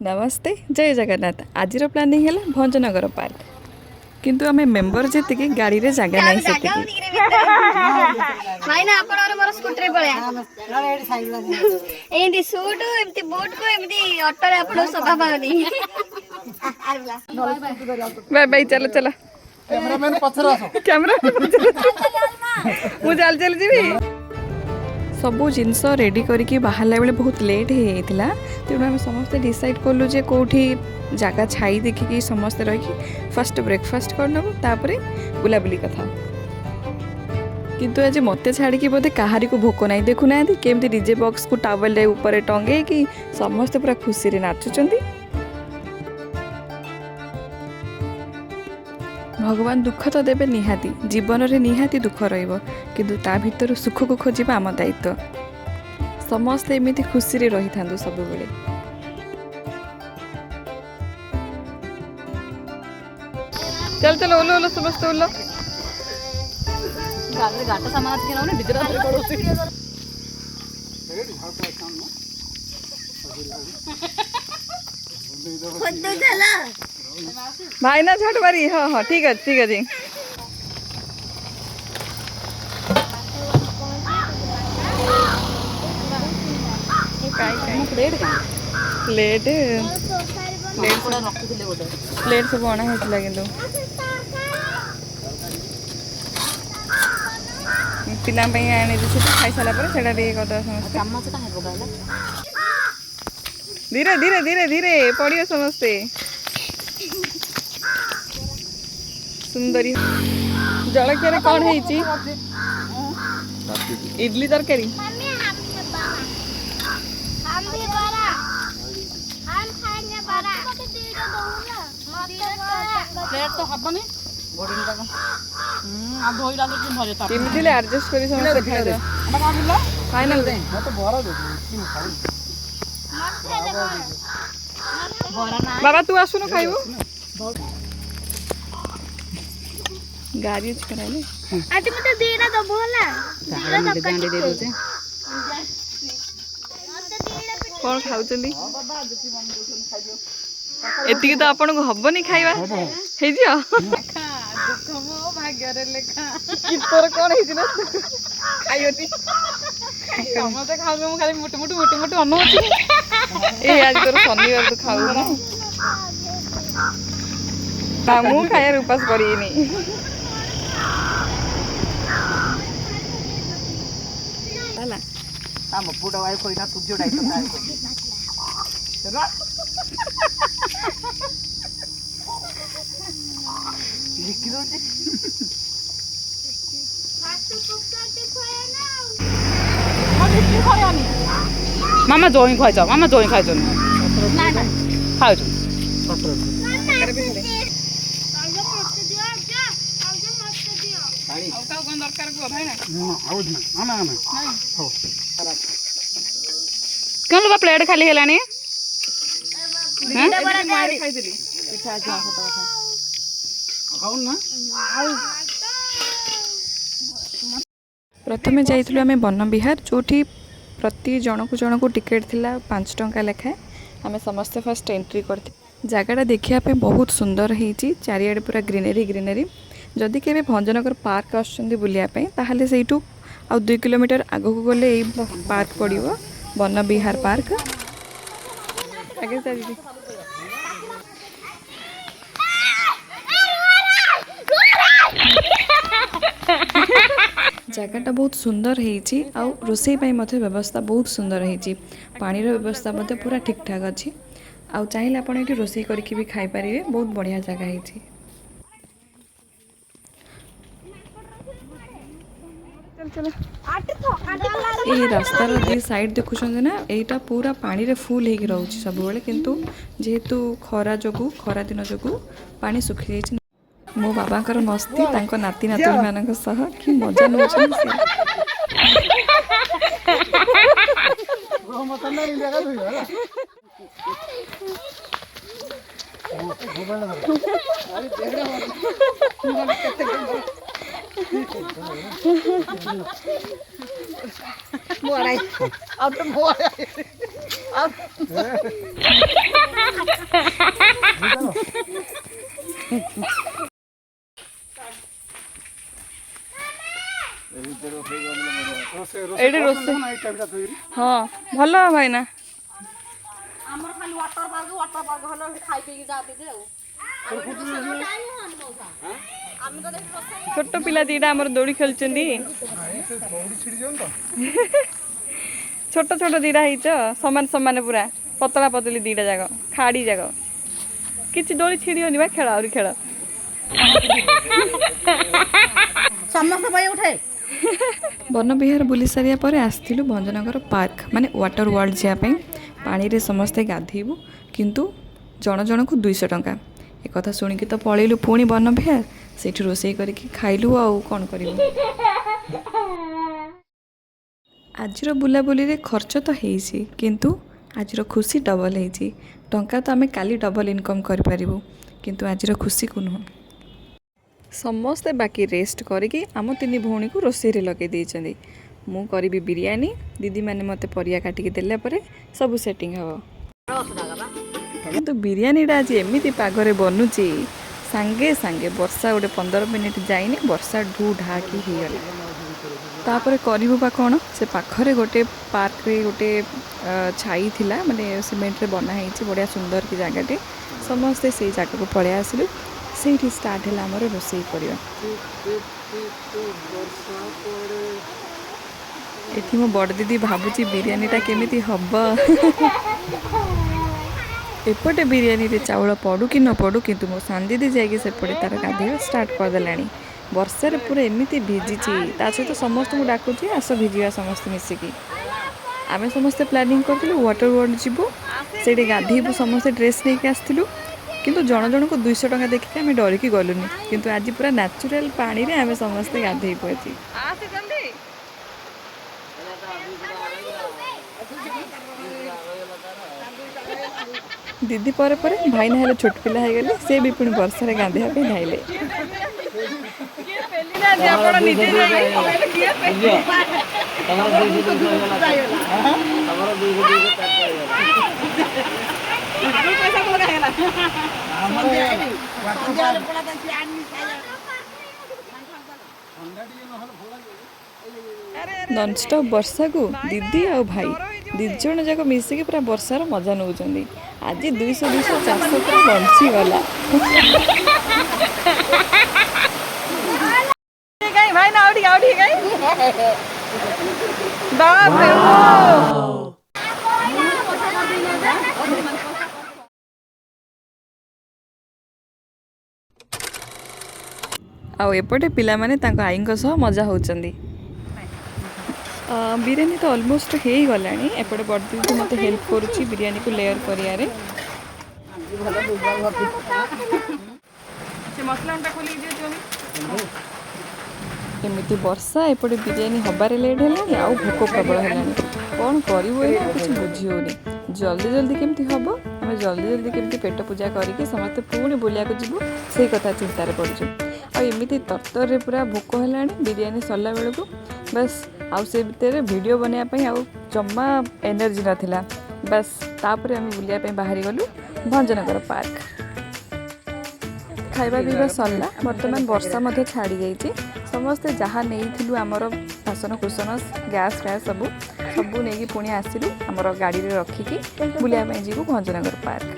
नमस्ते जय जगन्नाथ आज प्लानिंग है भंजनगर पार्क किंतु आम मेम्बर जी गाड़ी रे जगह नहीं से बाय बाय चलो चलो कैमरा मुझे चल जी सबू जिनस रेडी करके बाहर बेले बहुत लेट हो जाता तेणु आम समस्त डिसाइड कलु जे कौटी जगह छाई देखिकी समस्ते रही फर्स्ट ब्रेकफास्ट करनबु तापर बुलाबुली कथा किंतु आज मत छाड़ी बोधे कहारी को भोक ना देखुना केमती डीजे बॉक्स को टावल ऊपर टंगे कि समस्ते पूरा खुशी रे नाचुचंती। भगवान दुख तो देवे निहाती जीवन रे निहाती दुख रहिबो किंतु ता भीतर सुख को खोजिबा आम दायित्व समस्ते एमिति खुशी रे रही थांदु सब बेले। चल चल ओलो ओलो समस्त ओलो गाड़ी गाटा सामान के ना बिजरा रे पड़ोसी खुद चला भाई ना झट मारी हाँ हाँ ठीक है जी प्लेट प्लेट सब अणा होता कि पिला आनी खाई सारा पर से धीरे धीरे धीरे धीरे पड़ियो समस्ते सुंदरी जलखिया कौन है इडली तरकारी तो हबनी केमिति एडजस्ट करी समस्त खाइ फाइनल बाबा तू आसुनु खाइबो गाड़ी कराले आज मते देना दबो होला गांडी दे दोचे कोन खाउचंदी एतिकी तो आपन को हबनी खाइबा हे जियो दुख मो भाग्य रे लेखा कि तोर कोन हे जिना खाइयोटी समते खाउ मु खाली मुट मुट मुट मुट अनोची ए आज तोर शनिवार तो खाउ ना मु खायर उपास करिनी ला हम पुडा वाई कोई ना तुझो डाई तो काय चलो लिखि दो जे मामा जोई खाइ जाओ मामा जोई खाइ जाओ ना ना खाइ जाओ क्यों प्लेट खाली है प्रथमे जाइलु आम वन विहार जो प्रति जन को टिकेट थिला 5 टंका लेखाए आम समस्ते फर्स्ट एंट्री कर जगटा देखापे बहुत सुंदर होती चारिआडे पूरा ग्रीनरी ग्रीनरी जदि के भंजनगर पार्क आसुँच बुलायापी ताहले सेठू आ 2 किलोमीटर आगू को गले पार्क पड़ो वन विहार पार्क आगे जगटा बहुत सुंदर होती रोसई व्यवस्था बहुत सुंदर होती पानी व्यवस्था पूरा ठीक ठाक अच्छी आउ चाहिए आप रोसई करके भी खाई पारे बहुत बढ़िया जगह होती। ये रास्तार दी साइड देखुं ना यहाँ पूरा पानी रे फुल हो रोचे सब बेले किंतु जेहेतु खरा जो खरा दिन जो पानी सुखी जाइए मो बाबा मस्ती तांको नाती नातुणी मान सह कि मजा नौ अब तो हाँ भल भाईना छोट पिला दीटा आमर दौड़ी खेलुचंदी छोट छोट दीटा हिच समान समान पूरा पतला पतली दीटा जाग खाड़ी जाग किछि दौड़ी छिड़ी होनी बा खेल आउरी खेल समस्त भाई उठे वन विहार बुली सारिया पर आसथिलु भंजनगर पार्क माने वाटर वर्ल्ड जापे पानी रे समस्ते गाधेबु किंतु जण जण को 200 टंका एक कथा सुनिकी तो पळेलु पुणी वन विहार सेठी रोसई करके खाइलु आउ कोन करिवु आजिर बुलाबुली रे खर्च तो हेइछि किंतु आजिर खुशी डबल हेइछि टंका तो आमे काली डबल इनकम कर पारिबु किंतु आजिर खुशी को नुह समस्ते बाकी रेस्ट करके आम 3 भौणी को रोसई रे लगे देइछंदी मु करिबी बिरयानी दीदी माने मते परिया काटिके देला परे सब सेटिंग हबो किंतु बिरयानी आज एमिति पागरे बनुची सांगे सांगे वर्षा गोटे 15 मिनिट जाइने वर्षा ढू ढाकी हो गला तापर करिबु बा कोन से पाखरे गोटे पार्क रे गोटे छाई थिला माने सीमेंट रे बना हेछि बढ़िया सुंदर की जगहटे समस्ते से जगह को पळे आसिलु सेठी स्टार्ट हला हमर रोसई करिया एठी मो बड़ दीदी भाबुची बिरयानीटा केमिति हब्बा एपटे बिरयानी रे चाउल पड़ू कि न पड़ू किंतु मो सान दीदी जाइए सेपटे तार गाधेवा स्टार्ट कर देलानी वर्षा रे पूरा एमिति भिजिची ता सहित समस्त को डाकुची आस भिजिया समस्त मिसिकी आमे समस्त प्लानिंग करथिलु वाटर वर्ल्ड जिबो सेठी गाधेबु समस्त ड्रेस नेके आस्थिलु किंतु जण जण को 200 टंका देखि आमे डरिकी गलुनी किंतु आज पूरा नेचुरल पानी रे आमे समस्त गाधेई पछि आसे जल्दी दीदी पर भाई ना छोट पिला है गले से भी पुणी वर्षा रे गाधेया पे धाइले नॉनस्टॉप वर्षा को दीदी और भाई दिज जन जाक मिसिकी पूरा वर्षार मजा नौचंदी आज 200 400 पूरा बंची गला भाई ना आउटी आउटी बाप रे आउ एपटे पिला माने तांको आईंको सह मजा होचंदी बिरयानी तो ऑलमोस्ट हो ही गलानी एपटे बड़ी दीदी मत हेल्प करुच्ची बिरयानी को लेयर करियारे एमती वर्षा एपटे बिरयानी हबारे लेट है आउ भोक प्रबल है कौन करें किसी बुझी होनी जल्दी जल्दी केमती हम आम जल्दी जल्दी केमती पेट पूजा करके समस्ते पुणी बुलिया जीवु से कथा चिंतार पड़ुଛୁ आमती तरतर पूरा भोक है बिरयानी सरला बेलू बस आउ से भितर वीडियो बनायापी आउ जमा एनर्जी नाला बस तापर आम बुलिया बाहरी गलु भंजनगर पार्क खाइबा पीवा सरला बर्तमान वर्षा मध्य छाड़ी जाइए समस्ते जहाँ नहीं आमर बासन कुसन गैस फ्यास सब सबू नहीं पुणी आसिलु आमर गाड़ी रे रखिकी बुलिया जीवु भंजनगर पार्क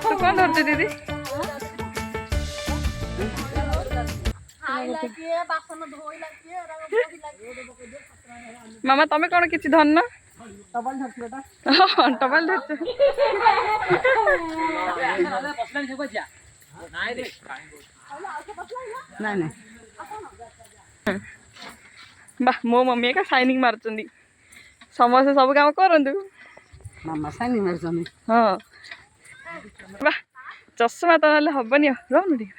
तो कौन धरते दीदी मामा तमें कौन किसी धरना टबल धरते मो मम्मी का साइनिंग मार्चंदी समस्ते सब काम करंतु मामा साइनिंग मार्चंदी हाँ वाह चश्मा तो ना हबनी रहनु ठीक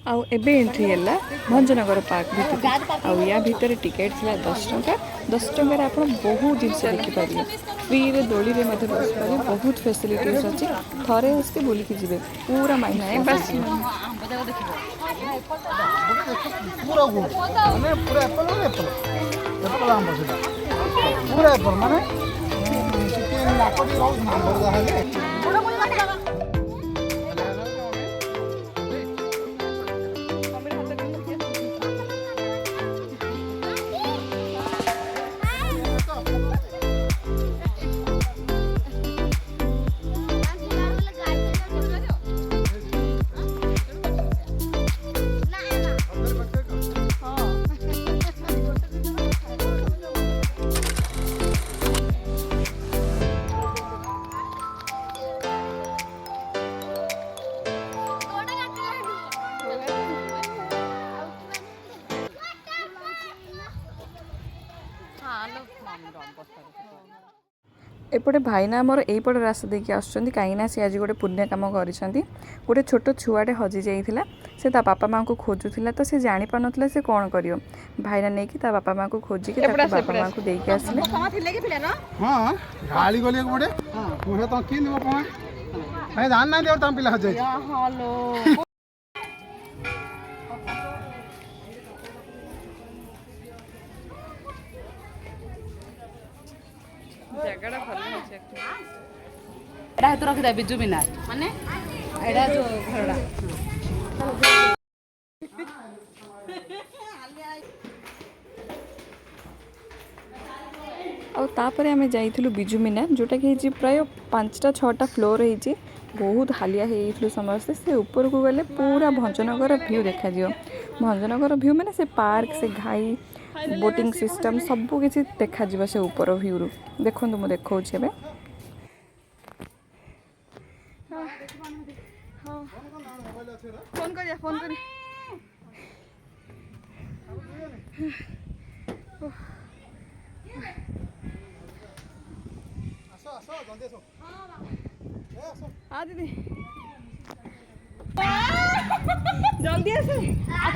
आउ एबे एंट्री है भंजनगर पार्क भीतर आउ या भीतर टिकेट थी 10 टंका 10 टंकार आप बहुत जिनस देखिपारे फ्री रे दोली रे बस पारे बहुत फैसिलिटीज अच्छी थरे आसके बुलिकी जी पूरा माइंड बस एपटे भाईना आमर यहीपटे रास्ता देखिए आसुँच कहीं सी आज गोटे पुण्य कम कर गोटे छोट छुआटे हजि जाइए से ता बापा माँ को खोजुला तो से जानी पार ना से कौन कर भाईना नहीं कि बापा माँ को खोजिक बापा माँ को देके आसले हाँ गाड़ी गली पड़े मुझे तो कि नहीं जान ना दिया तुम पिला हज जगह भल ଏଇଟା ହେତୁ ରଖିଦେ ବିଜୁ ମିନାର ମାନେ ଏଇଟା ଘରଟା आउे आम जाइलु बिजु मीनार जोटा कि प्राय 5-6टा फ्लोर होती बहुत हालिया हो समस्ते से ऊपर को गले पूरा भंजनगर व्यू देखा भंजनगर व्यू माने से पार्क से घाई बोटिंग सिस्टम सबू किसी देखा से ऊपर व्यू रु देखो मुझे देखा फोन कर फोन कर हाँ दीदी जल्दी आसे हाँ